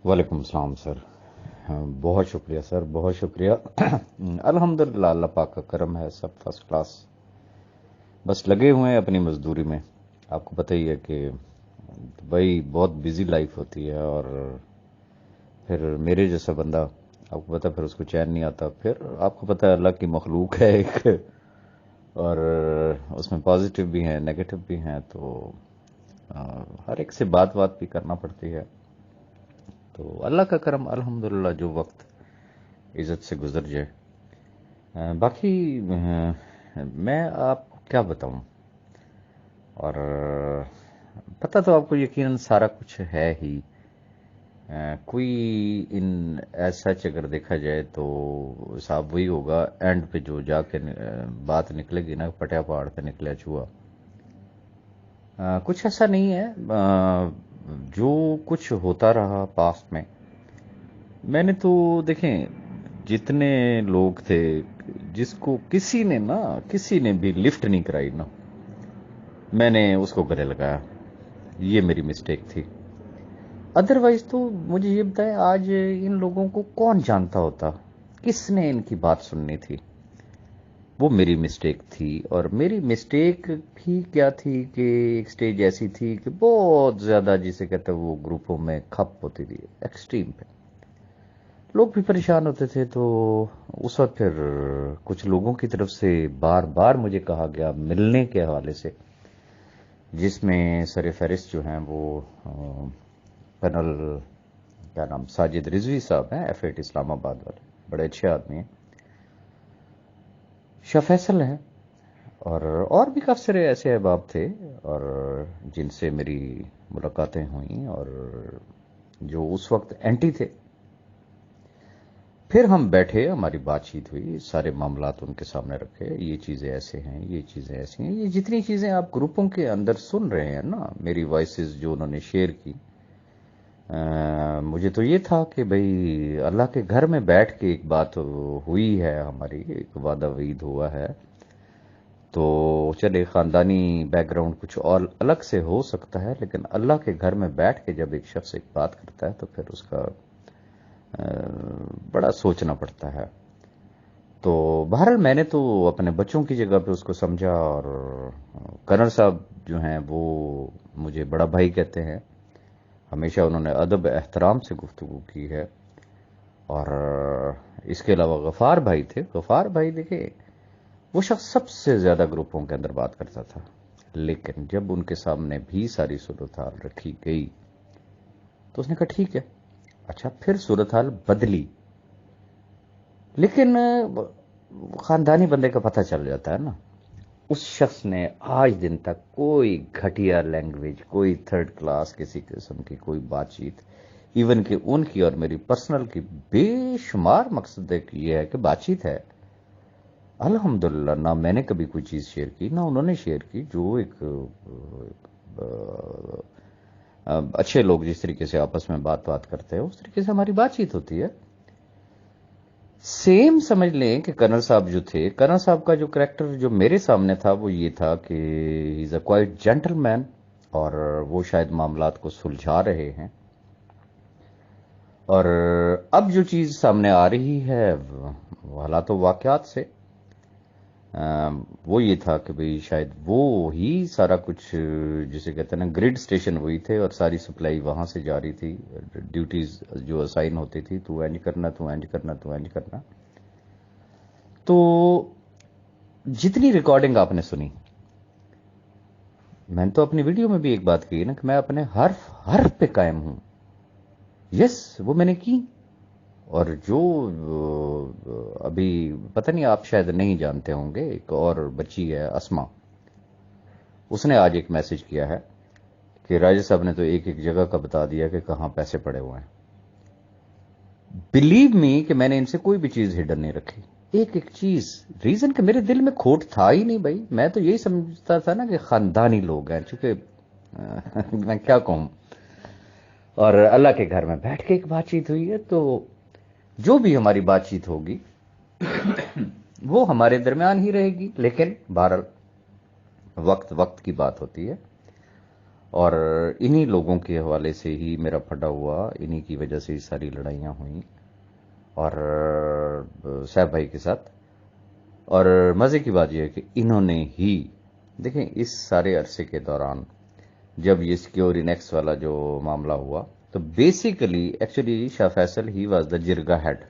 وعلیکم السلام سر. بہت شکریہ سر، بہت شکریہ. الحمدللہ اللہ پاک کا کرم ہے، سب فرسٹ کلاس. بس لگے ہوئے ہیں اپنی مزدوری میں. آپ کو پتہ ہی ہے کہ دبئی بہت بزی لائف ہوتی ہے، اور پھر میرے جیسا بندہ، آپ کو پتہ پھر اس کو چین نہیں آتا. پھر آپ کو پتہ ہے اللہ کی مخلوق ہے ایک، اور اس میں پازیٹیو بھی ہیں نیگیٹو بھی ہیں، تو ہر ایک سے بات بھی کرنا پڑتی ہے. تو اللہ کا کرم الحمدللہ، جو وقت عزت سے گزر جائے. باقی میں آپ کو کیا بتاؤں، اور پتہ تو آپ کو یقیناً سارا کچھ ہے ہی. کوئی ان ایز سچ اگر دیکھا جائے تو صاحب وہی ہوگا اینڈ پہ جو جا کے بات نکلے گی نا، پٹیا پہاڑ پہ نکلے چوہا. کچھ ایسا نہیں ہے. جو کچھ ہوتا رہا پاسٹ میں نے تو دیکھیں، جتنے لوگ تھے جس کو کسی نے بھی لفٹ نہیں کرائی نا، میں نے اس کو گلے لگایا. یہ میری مسٹیک تھی. ادروائز تو مجھے یہ بتائیں، آج ان لوگوں کو کون جانتا ہوتا، کس نے ان کی بات سننی تھی. وہ میری مسٹیک تھی. اور میری مسٹیک بھی کیا تھی کہ ایک سٹیج ایسی تھی کہ بہت زیادہ جسے کہتے ہیں وہ گروپوں میں کھپ ہوتی تھی ایکسٹریم پہ. لوگ بھی پریشان ہوتے تھے. تو اس وقت پھر کچھ لوگوں کی طرف سے بار بار مجھے کہا گیا ملنے کے حوالے سے، جس میں سر فہرست جو ہیں وہ کرنل کیا نام ساجد رضوی صاحب ہیں، ایف ایٹ اسلام آباد والے، بڑے اچھے آدمی ہیں. شاہ فیصل ہیں، اور بھی کافی سارے ایسے احباب تھے اور جن سے میری ملاقاتیں ہوئیں، اور جو اس وقت اینٹی تھے. پھر ہم بیٹھے، ہماری بات چیت ہوئی، سارے معاملات ان کے سامنے رکھے. یہ چیزیں ایسے ہیں، یہ چیزیں ایسی ہیں. یہ جتنی چیزیں آپ گروپوں کے اندر سن رہے ہیں نا، میری وائسز جو انہوں نے شیئر کی، مجھے تو یہ تھا کہ بھئی اللہ کے گھر میں بیٹھ کے ایک بات ہوئی ہے، ہماری ایک وعدہ وعید ہوا ہے. تو چلے خاندانی بیک گراؤنڈ کچھ اور الگ سے ہو سکتا ہے، لیکن اللہ کے گھر میں بیٹھ کے جب ایک شخص ایک بات کرتا ہے تو پھر اس کا بڑا سوچنا پڑتا ہے. تو بہرحال میں نے تو اپنے بچوں کی جگہ پہ اس کو سمجھا. اور کرنل صاحب جو ہیں وہ مجھے بڑا بھائی کہتے ہیں. ہمیشہ انہوں نے ادب احترام سے گفتگو کی ہے. اور اس کے علاوہ غفار بھائی تھے. غفار بھائی دیکھیں، وہ شخص سب سے زیادہ گروپوں کے اندر بات کرتا تھا، لیکن جب ان کے سامنے بھی ساری صورتحال رکھی گئی تو اس نے کہا ٹھیک ہے. اچھا، پھر صورتحال بدلی، لیکن خاندانی بندے کا پتہ چل جاتا ہے نا. اس شخص نے آج دن تک کوئی گھٹیا لینگویج، کوئی تھرڈ کلاس کسی قسم کی کوئی بات چیت، ایون کہ ان کی اور میری پرسنل کی بے شمار مقصد یہ ہے کہ بات چیت ہے. الحمدللہ نہ میں نے کبھی کوئی چیز شیئر کی، نہ انہوں نے شیئر کی. جو ایک اچھے لوگ جس طریقے سے آپس میں بات کرتے ہیں، اس طریقے سے ہماری بات چیت ہوتی ہے. سیم سمجھ لیں کہ کرنل صاحب جو تھے، کرنل صاحب کا جو کریکٹر جو میرے سامنے تھا وہ یہ تھا کہ ہی از اے کوائٹ جینٹل مین، اور وہ شاید معاملات کو سلجھا رہے ہیں. اور اب جو چیز سامنے آ رہی ہے وہ حالات و واقعات سے، وہ یہ تھا کہ بھئی شاید وہ ہی سارا کچھ جسے کہتے ہیں نا گریڈ اسٹیشن ہوئی تھے، اور ساری سپلائی وہاں سے جاری تھی. ڈیوٹیز جو اسائن ہوتی تھی، تو اینج کرنا، تو اینج کرنا، تو اینج کرنا. تو جتنی ریکارڈنگ آپ نے سنی، میں نے تو اپنی ویڈیو میں بھی ایک بات کی نا کہ میں اپنے حرف پہ قائم ہوں. یس، وہ میں نے کی. اور جو ابھی پتہ نہیں، آپ شاید نہیں جانتے ہوں گے، ایک اور بچی ہے اسما، اس نے آج ایک میسج کیا ہے کہ راجہ صاحب نے تو ایک ایک جگہ کا بتا دیا کہ کہاں پیسے پڑے ہوئے ہیں. بلیو می کہ میں نے ان سے کوئی بھی چیز ہڈن نہیں رکھی، ایک ایک چیز. ریزن کہ میرے دل میں کھوٹ تھا ہی نہیں بھائی. میں تو یہی سمجھتا تھا نا کہ خاندانی لوگ ہیں، چونکہ میں کیا کہوں. اور اللہ کے گھر میں بیٹھ کے ایک بات چیت ہوئی ہے، تو جو بھی ہماری بات چیت ہوگی وہ ہمارے درمیان ہی رہے گی. لیکن بہرحال وقت کی بات ہوتی ہے. اور انہی لوگوں کے حوالے سے ہی میرا پھٹا ہوا، انہی کی وجہ سے ہی ساری لڑائیاں ہوئیں اور صاحب بھائی کے ساتھ. اور مزے کی بات یہ ہے کہ انہوں نے ہی دیکھیں اس سارے عرصے کے دوران جب یہ سیکیور نیکس والا جو معاملہ ہوا تو basically actually Shah Faisal he was the jirga head.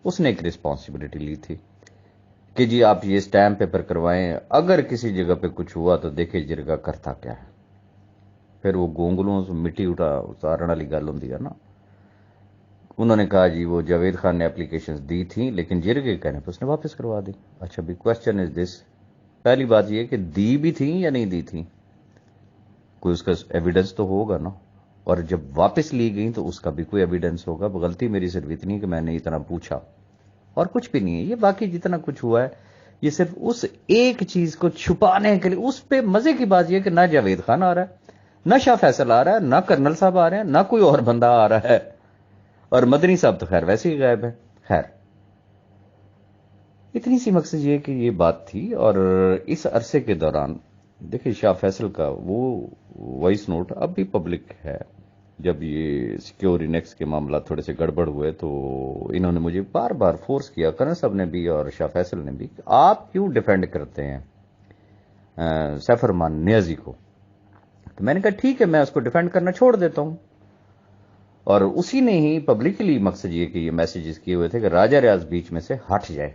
اس نے ایک رسپانسبلٹی لی تھی کہ جی آپ یہ سٹیمپ پیپر کروائیں، اگر کسی جگہ پہ کچھ ہوا تو دیکھیں جرگا کرتا کیا ہے. پھر وہ گونگلوں سے مٹی اتارنے والی گل ہوندی ہے نا. انہوں نے کہا جی وہ جاوید خان نے اپلیکیشنز دی تھیں لیکن جرگے کہنے پہ اس نے واپس کروا دی. اچھا بھی کوشچن از دس، پہلی بات یہ کہ دی بھی تھیں یا نہیں دی تھیں، کوئی اس کا ایویڈنس تو ہوگا نا. اور جب واپس لی گئی تو اس کا بھی کوئی ایویڈنس ہوگا. غلطی میری صرف اتنی کہ میں نے اتنا پوچھا اور کچھ بھی نہیں ہے. یہ باقی جتنا کچھ ہوا ہے یہ صرف اس ایک چیز کو چھپانے کے لیے. اس پہ مزے کی بات یہ کہ نہ جاوید خان آ رہا ہے، نہ شاہ فیصل آ رہا ہے، نہ کرنل صاحب آ رہے ہیں، نہ کوئی اور بندہ آ رہا ہے، اور مدنی صاحب تو خیر ویسے ہی غائب ہے. خیر اتنی سی مقصد یہ کہ یہ بات تھی. اور اس عرصے کے دوران دیکھیں شاہ فیصل کا وہ وائس نوٹ اب بھی پبلک ہے. جب یہ سیکیور انیکس کے معاملہ تھوڑے سے گڑبڑ ہوئے تو انہوں نے مجھے بار بار فورس کیا، کرن صاحب نے بھی اور شاہ فیصل نے بھی، کہ آپ کیوں ڈیفینڈ کرتے ہیں سیف ارمان نیازی کو. تو میں نے کہا ٹھیک ہے میں اس کو ڈیفینڈ کرنا چھوڑ دیتا ہوں. اور اسی نے ہی پبلکلی مقصد یہ کہ یہ میسیجز کیے ہوئے تھے کہ راجہ ریاض بیچ میں سے ہٹ جائے،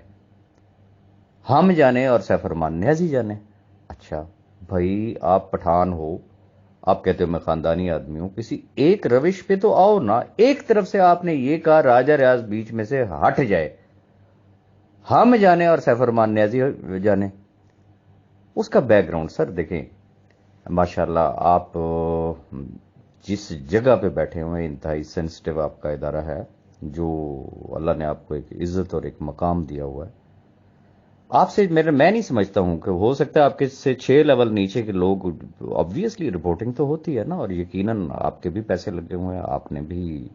ہم جانے اور سیف ارمان نیازی جانے. اچھا بھائی آپ پٹھان ہو، آپ کہتے ہو میں خاندانی آدمی ہوں، کسی ایک روش پہ تو آؤ نا. ایک طرف سے آپ نے یہ کہا راجہ ریاض بیچ میں سے ہٹ جائے، ہم جانے اور سیف ارمان نیازی جانے. اس کا بیک گراؤنڈ سر دیکھیں ماشاءاللہ آپ جس جگہ پہ بیٹھے ہوئے انتہائی سینسٹیو آپ کا ادارہ ہے، جو اللہ نے آپ کو ایک عزت اور ایک مقام دیا ہوا ہے. آپ سے میں نہیں سمجھتا ہوں کہ ہو سکتا ہے آپ کے سے 6 لیول نیچے کے لوگ، آبویسلی رپورٹنگ تو ہوتی ہے نا، اور یقیناً آپ کے بھی پیسے لگے ہوئے ہیں، آپ نے بھی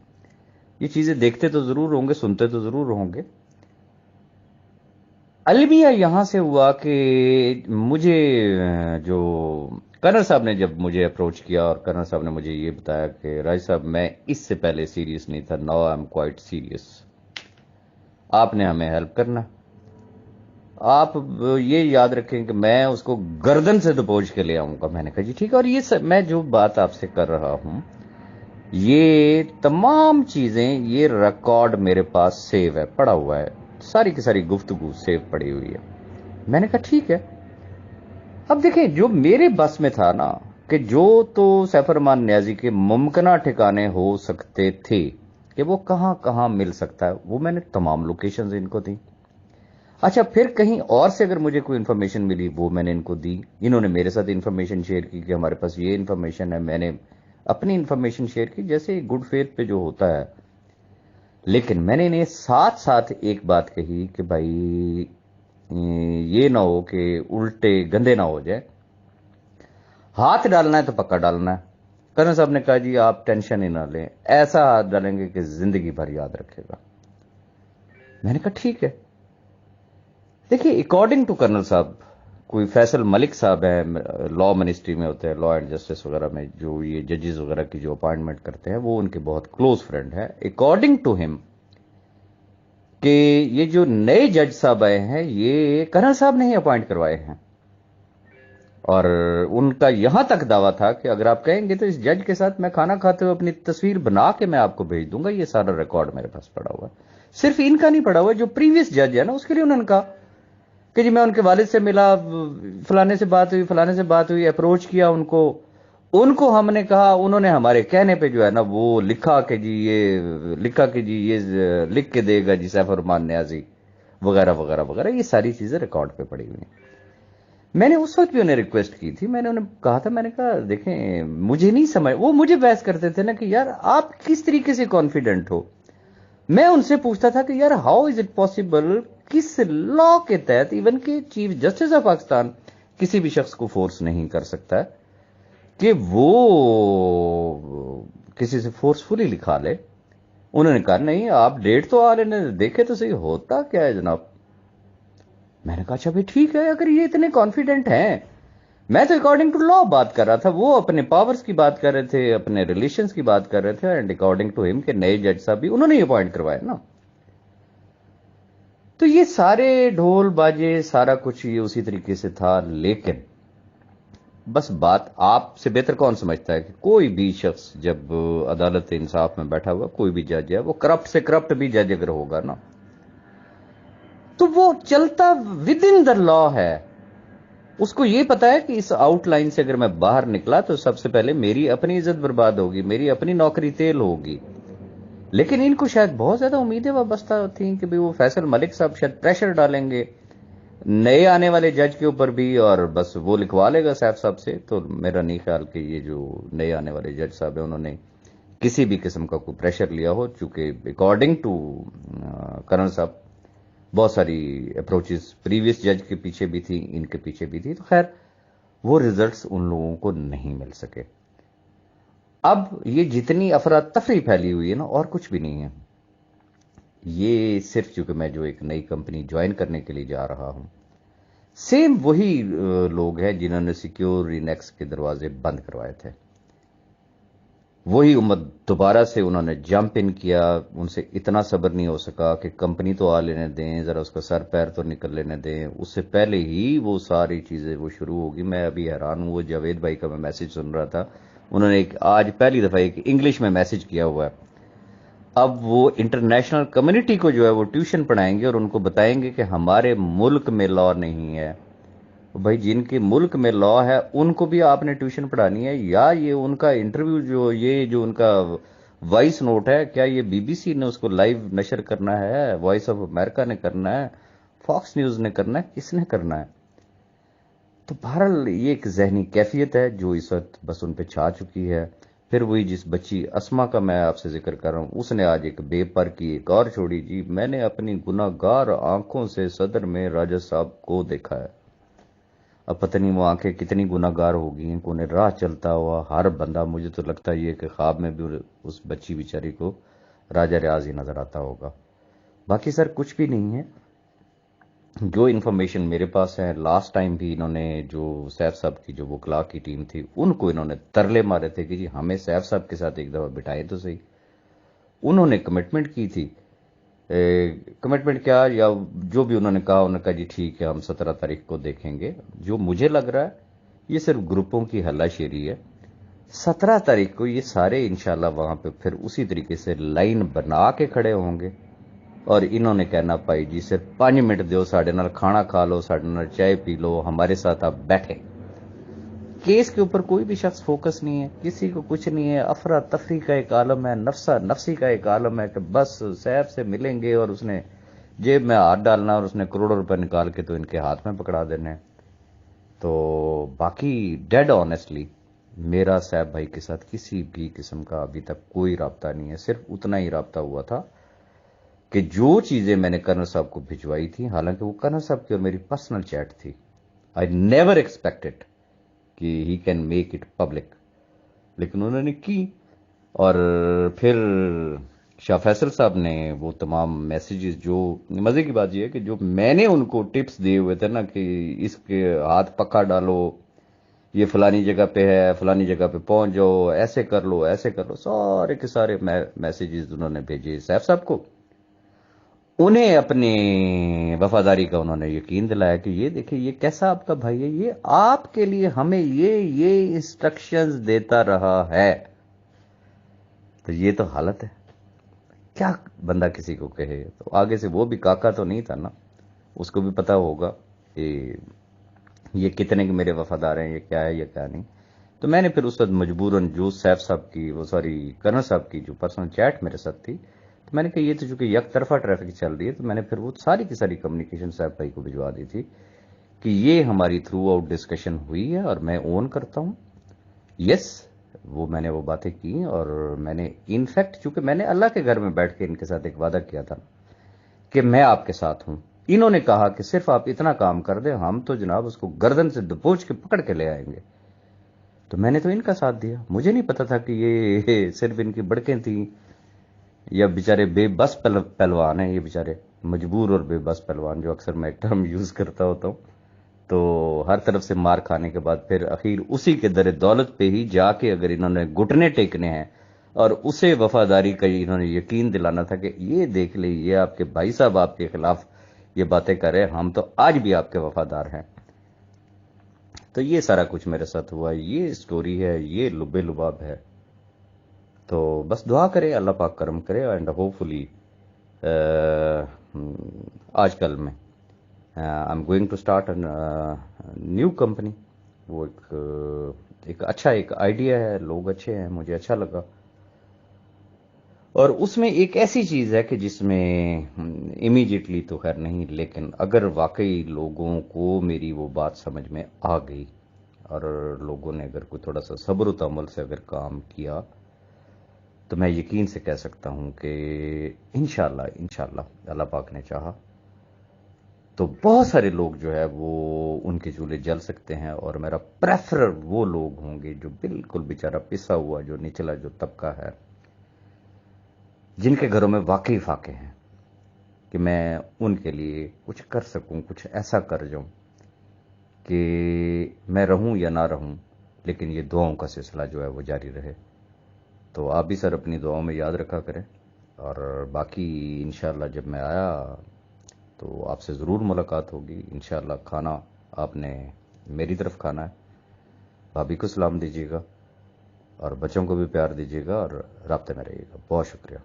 یہ چیزیں دیکھتے تو ضرور ہوں گے، سنتے تو ضرور ہوں گے. المیہ یہاں سے ہوا کہ مجھے جو کرنل صاحب نے جب مجھے اپروچ کیا اور کرنل صاحب نے مجھے یہ بتایا کہ راج صاحب میں اس سے پہلے سیریس نہیں تھا، now I am quite serious, آپ نے ہمیں ہیلپ کرنا. آپ یہ یاد رکھیں کہ میں اس کو گردن سے دبوچ کے لے آؤں گا. میں نے کہا جی ٹھیک ہے. اور یہ میں جو بات آپ سے کر رہا ہوں یہ تمام چیزیں، یہ ریکارڈ میرے پاس سیو ہے، پڑا ہوا ہے، ساری کی ساری گفتگو سیو پڑی ہوئی ہے. میں نے کہا ٹھیک ہے. اب دیکھیں جو میرے بس میں تھا نا کہ جو تو سیف ارمان نیازی کے ممکنہ ٹھکانے ہو سکتے تھے کہ وہ کہاں کہاں مل سکتا ہے، وہ میں نے تمام لوکیشنز ان کو دی. اچھا پھر کہیں اور سے اگر مجھے کوئی انفارمیشن ملی وہ میں نے ان کو دی. انہوں نے میرے ساتھ انفارمیشن شیئر کی کہ ہمارے پاس یہ انفارمیشن ہے، میں نے اپنی انفارمیشن شیئر کی جیسے گڈ فیتھ پہ جو ہوتا ہے. لیکن میں نے انہیں ساتھ ساتھ ایک بات کہی کہ بھائی یہ نہ ہو کہ الٹے گندے نہ ہو جائے، ہاتھ ڈالنا ہے تو پکا ڈالنا ہے. کرنل صاحب نے کہا جی آپ ٹینشن ہی نہ لیں، ایسا ہاتھ ڈالیں گے کہ زندگی بھر یاد رکھے گا. میں نے کہا ٹھیک ہے. دیکھیے اکارڈنگ ٹو کرنل صاحب، کوئی فیصل ملک صاحب ہیں لا منسٹری میں ہوتے ہیں، لا اینڈ جسٹس وغیرہ میں جو یہ ججز وغیرہ کی جو اپائنٹمنٹ کرتے ہیں، وہ ان کے بہت کلوز فرینڈ ہیں. اکارڈنگ ٹو ہم کہ یہ جو نئے جج صاحب آئے ہیں یہ کرنل صاحب نے ہی اپوائنٹ کروائے ہیں. اور ان کا یہاں تک دعویٰ تھا کہ اگر آپ کہیں گے تو اس جج کے ساتھ میں کھانا کھاتے ہوئے اپنی تصویر بنا کے میں آپ کو بھیج دوں گا. یہ سارا ریکارڈ میرے پاس پڑا ہوا ہے. صرف ان کا نہیں پڑا ہوا، جو پریویس جج ہے نا اس کے لیے انہوں نے کہا کہ جی میں ان کے والد سے ملا، فلانے سے بات ہوئی، فلانے سے بات ہوئی، اپروچ کیا ان کو ہم نے کہا، انہوں نے ہمارے کہنے پہ جو ہے نا وہ لکھا کہ جی یہ لکھ کے دے گا جی سیف ارمان نیازی وغیرہ وغیرہ وغیرہ. یہ ساری چیزیں ریکارڈ پہ پڑی ہوئی ہیں. میں نے اس وقت بھی انہیں ریکویسٹ کی تھی، میں نے انہیں کہا تھا، میں نے کہا دیکھیں مجھے نہیں سمجھ، وہ مجھے بحث کرتے تھے نا کہ یار آپ کس طریقے سے کانفیڈنٹ ہو. میں ان سے پوچھتا تھا کہ یار ہاؤ از اٹ پاسبل، کس لا کے تحت ایون کہ چیف جسٹس آف پاکستان کسی بھی شخص کو فورس نہیں کر سکتا ہے کہ وہ کسی سے فورسفلی لکھا لے. انہوں نے کہا نہیں آپ ڈیٹ تو آ رہے دیکھے تو صحیح ہوتا کیا ہے جناب. میں نے کہا اچھا بھائی ٹھیک ہے، اگر یہ اتنے کانفیڈنٹ ہیں میں تو اکارڈنگ ٹو لا بات کر رہا تھا، وہ اپنے پاورز کی بات کر رہے تھے، اپنے ریلیشنز کی بات کر رہے تھے، اینڈ اکارڈنگ ٹو ہم کہ نئے جج صاحب بھی انہوں نے اپوائنٹ کروایا نا. تو یہ سارے ڈھول باجے سارا کچھ یہ اسی طریقے سے تھا. لیکن بس بات آپ سے بہتر کون سمجھتا ہے کہ کوئی بھی شخص جب عدالت انصاف میں بیٹھا ہوا، کوئی بھی جج ہے، وہ کرپٹ سے کرپٹ بھی جج اگر ہوگا نا، تو وہ چلتا ود ان دا لا ہے. اس کو یہ پتا ہے کہ اس آؤٹ لائن سے اگر میں باہر نکلا تو سب سے پہلے میری اپنی عزت برباد ہوگی، میری اپنی نوکری تیل ہوگی. لیکن ان کو شاید بہت زیادہ امیدیں وابستہ تھیں کہ وہ فیصل ملک صاحب شاید پریشر ڈالیں گے نئے آنے والے جج کے اوپر بھی، اور بس وہ لکھوا لے گا سیف صاحب سے. تو میرا نہیں خیال کہ یہ جو نئے آنے والے جج صاحب ہیں انہوں نے کسی بھی قسم کا کوئی پریشر لیا ہو، چونکہ اکارڈنگ ٹو کرن صاحب بہت ساری اپروچز پریویس جج کے پیچھے بھی تھی، ان کے پیچھے بھی تھی. تو خیر وہ ریزلٹس ان لوگوں کو نہیں مل سکے. اب یہ جتنی افراتفری پھیلی ہوئی ہے نا، اور کچھ بھی نہیں ہے. یہ صرف چونکہ میں جو ایک نئی کمپنی جوائن کرنے کے لیے جا رہا ہوں، سیم وہی لوگ ہیں جنہوں نے سیکیور رینیکس کے دروازے بند کروائے تھے. وہی امت دوبارہ سے انہوں نے جمپ ان کیا. ان سے اتنا صبر نہیں ہو سکا کہ کمپنی تو آ لینے دیں، ذرا اس کا سر پیر تو نکل لینے دیں. اس سے پہلے ہی وہ ساری چیزیں وہ شروع ہوگی. میں ابھی حیران ہوں، وہ جاوید بھائی کا میں میسج سن رہا تھا، انہوں نے آج پہلی دفعہ ایک انگلش میں میسج کیا ہوا ہے. اب وہ انٹرنیشنل کمیونٹی کو جو ہے وہ ٹیوشن پڑھائیں گے اور ان کو بتائیں گے کہ ہمارے ملک میں لا نہیں ہے. بھائی جن کے ملک میں لا ہے ان کو بھی آپ نے ٹیوشن پڑھانی ہے، یا یہ ان کا انٹرویو جو ان کا وائس نوٹ ہے، کیا یہ بی بی سی نے اس کو لائیو نشر کرنا ہے، وائس آف امریکہ نے کرنا ہے، فاکس نیوز نے کرنا ہے، کس نے کرنا ہے؟ تو بہرحال یہ ایک ذہنی کیفیت ہے جو اس وقت بس ان پہ چھا چکی ہے. پھر وہی جس بچی اسما کا میں آپ سے ذکر کر رہا ہوں، اس نے آج ایک بے پر کی ایک اور چھوڑی. جی میں نے اپنی گناہ گار آنکھوں سے صدر میں راجہ صاحب کو دیکھا ہے. اب پتہ نہیں وہ آنکھیں کتنی گناہ گار ہوگی ہیں کہ انہیں راہ چلتا ہوا ہر بندہ، مجھے تو لگتا ہے کہ خواب میں بھی اس بچی بیچاری کو راجہ ریاض ہی نظر آتا ہوگا. باقی سر کچھ بھی نہیں ہے. جو انفارمیشن میرے پاس ہے، لاسٹ ٹائم بھی انہوں نے جو سیف صاحب کی جو وکلا کی ٹیم تھی ان کو انہوں نے ترلے مارے تھے کہ جی ہمیں سیف صاحب کے ساتھ ایک دفعہ بٹھائے تو صحیح. انہوں نے کمٹمنٹ کی تھی، کمٹمنٹ کیا یا جو بھی انہوں نے کہا جی ٹھیک ہے ہم 17 تاریخ کو دیکھیں گے. جو مجھے لگ رہا ہے یہ صرف گروپوں کی ہلا شیری ہے. 17 تاریخ کو یہ سارے انشاءاللہ وہاں پہ پھر اسی طریقے سے لائن بنا کے کھڑے ہوں گے، اور انہوں نے کہنا پائی جی صرف 5 منٹ دیو، ساڑھے نال کھانا کھا لو، ساڑھے نال چائے پی لو، ہمارے ساتھ آپ بیٹھیں. کیس کے اوپر کوئی بھی شخص فوکس نہیں ہے، کسی کو کچھ نہیں ہے. افراتفری کا ایک عالم ہے، نفسا نفسی کا ایک عالم ہے کہ بس سیف سے ملیں گے اور اس نے جیب میں ہاتھ ڈالنا اور اس نے کروڑوں روپے نکال کے تو ان کے ہاتھ میں پکڑا دینے. تو باقی ڈیڈ آنیسٹلی میرا سیف بھائی کے ساتھ کسی بھی قسم کا ابھی تک کوئی رابطہ نہیں ہے. صرف اتنا ہی رابطہ ہوا تھا کہ جو چیزیں میں نے کرنل صاحب کو بھجوائی تھی، حالانکہ وہ کرنل صاحب کی اور میری پرسنل چیٹ تھی، آئی نیور ایکسپیکٹڈ کہ he can make it public, لیکن انہوں نے کی. اور پھر شاہ فیصل صاحب نے وہ تمام میسیجز، جو مزے کی بات یہ ہے کہ جو میں نے ان کو ٹپس دیے ہوئے تھے نا کہ اس کے ہاتھ پکا ڈالو، یہ فلانی جگہ پہ ہے، فلانی جگہ پہ پہنچ جاؤ، ایسے کر لو ایسے کر لو، سارے کے سارے میسیجز انہوں نے بھیجے سیف صاحب کو. انہیں اپنی وفاداری کا انہوں نے یقین دلایا کہ یہ دیکھیں یہ کیسا آپ کا بھائی ہے، یہ آپ کے لیے ہمیں یہ انسٹرکشنز دیتا رہا ہے. تو یہ تو حالت ہے، کیا بندہ کسی کو کہے. تو آگے سے وہ بھی کاکا تو نہیں تھا نا، اس کو بھی پتا ہوگا کہ یہ کتنے کے میرے وفادار ہیں، یہ کیا ہے یہ کیا نہیں. تو میں نے پھر اس وقت مجبوراً جو سیف صاحب کی وہ سوری کرنل صاحب کی جو پرسنل چیٹ میرے ساتھ تھی، تو میں نے کہا یہ تو چونکہ یک طرفہ ٹریفک چل رہی ہے، تو میں نے پھر وہ ساری کی ساری کمیونیکیشن صاحب بھائی کو بھجوا دی تھی کہ یہ ہماری تھرو آؤٹ ڈسکشن ہوئی ہے اور میں اون کرتا ہوں یس وہ میں نے وہ باتیں کی. اور میں نے انفیکٹ چونکہ میں نے اللہ کے گھر میں بیٹھ کے ان کے ساتھ ایک وعدہ کیا تھا کہ میں آپ کے ساتھ ہوں. انہوں نے کہا کہ صرف آپ اتنا کام کر دیں، ہم تو جناب اس کو گردن سے دبوچ کے پکڑ کے لے آئیں گے. تو میں نے تو ان کا ساتھ دیا. مجھے نہیں پتا تھا کہ یہ صرف ان کی بڑکیں تھیں یا بیچارے بے بس پہلوان ہیں، یہ بیچارے مجبور اور بے بس پہلوان، جو اکثر میں ایک ٹرم یوز کرتا ہوتا ہوں. تو ہر طرف سے مار کھانے کے بعد پھر اخیر اسی کے در دولت پہ ہی جا کے اگر انہوں نے گھٹنے ٹیکنے ہیں اور اسے وفاداری کا انہوں نے یقین دلانا تھا کہ یہ دیکھ لیں یہ آپ کے بھائی صاحب آپ کے خلاف یہ باتیں کر رہے ہیں، ہم تو آج بھی آپ کے وفادار ہیں. تو یہ سارا کچھ میرے ساتھ ہوا، یہ سٹوری ہے، یہ لبے لباب ہے. تو بس دعا کرے اللہ پاک کرم کرے، اینڈ ہوپ فلی آج کل میں I am going to start new company. وہ ایک اچھا ایک آئیڈیا ہے، لوگ اچھے ہیں، مجھے اچھا لگا. اور اس میں ایک ایسی چیز ہے کہ جس میں امیجیٹلی تو خیر نہیں، لیکن اگر واقعی لوگوں کو میری وہ بات سمجھ میں آ گئی اور لوگوں نے اگر کوئی تھوڑا سا صبر و تحمل سے اگر کام کیا تو میں یقین سے کہہ سکتا ہوں کہ انشاءاللہ اللہ پاک نے چاہا تو بہت سارے لوگ جو ہے وہ ان کے چولہے جل سکتے ہیں. اور میرا پریفر وہ لوگ ہوں گے جو بالکل بیچارہ پسا ہوا جو نچلا جو طبقہ ہے، جن کے گھروں میں واقعی فاقے ہیں، کہ میں ان کے لیے کچھ کر سکوں، کچھ ایسا کر جاؤں کہ میں رہوں یا نہ رہوں لیکن یہ دعاؤں کا سلسلہ جو ہے وہ جاری رہے. تو آپ بھی سر اپنی دعاؤں میں یاد رکھا کریں. اور باقی انشاءاللہ جب میں آیا تو آپ سے ضرور ملاقات ہوگی انشاءاللہ. کھانا آپ نے میری طرف کھانا ہے، بھابھی کو سلام دیجیے گا اور بچوں کو بھی پیار دیجیے گا اور رابطے میں رہیے گا. بہت شکریہ.